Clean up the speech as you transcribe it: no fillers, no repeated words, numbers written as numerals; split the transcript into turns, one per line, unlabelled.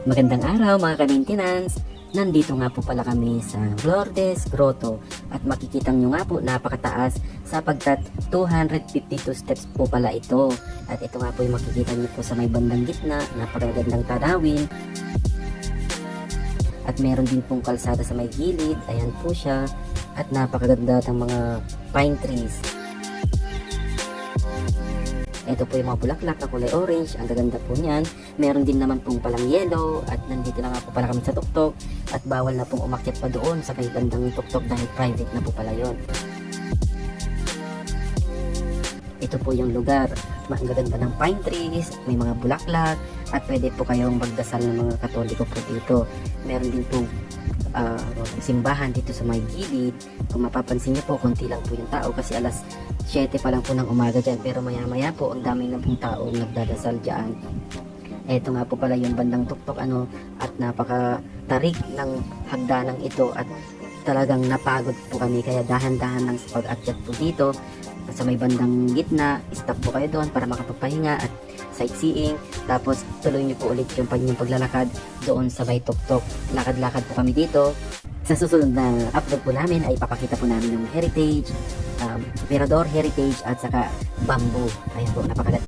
Magandang araw mga ka-maintenance! Nandito nga po pala kami sa Lourdes Grotto at makikita nyo nga po napakataas sapagkat 252 steps po pala ito. At ito nga po yung makikita nyo po sa may bandang gitna, napakagandang tanawin. At meron din pong kalsada sa may gilid, ayan po siya. At napakaganda ng mga pine trees. Ito po yung mga bulaklak na kulay orange, ang gaganda po niyan. Meron din naman pong palang yellow at nandito na nga po pala kami sa tuktok at bawal na pong umakyat pa doon sa may bandang tuktok dahil private na po pala yon. Ito po yung lugar, ang gaganda ng pine trees, may mga bulaklak at pwede po kayong magdasal ng mga Katoliko po dito. Meron din pong simbahan dito sa may gilid. Kung mapapansin niyo po, konti lang po yung tao kasi alas 7 pa lang po ng umaga dyan, pero maya maya po ang dami na pong tao nagdadasal dyan. Eto nga po pala yung bandang tuktok at napakatarik ng hagdanang ito at talagang napagod po kami kaya dahan-dahan lang sa pag-akyat po dito. At sa may bandang gitna, stop po kayo doon para makapagpahinga at sightseeing. Tapos tuloy nyo po ulit yung paglalakad doon sa may tuktok. Lakad-lakad po kami dito. Sa susunod na upload po namin ay papakita po namin yung heritage, Mirador Heritage at saka bamboo. Ayan po, napakaganda.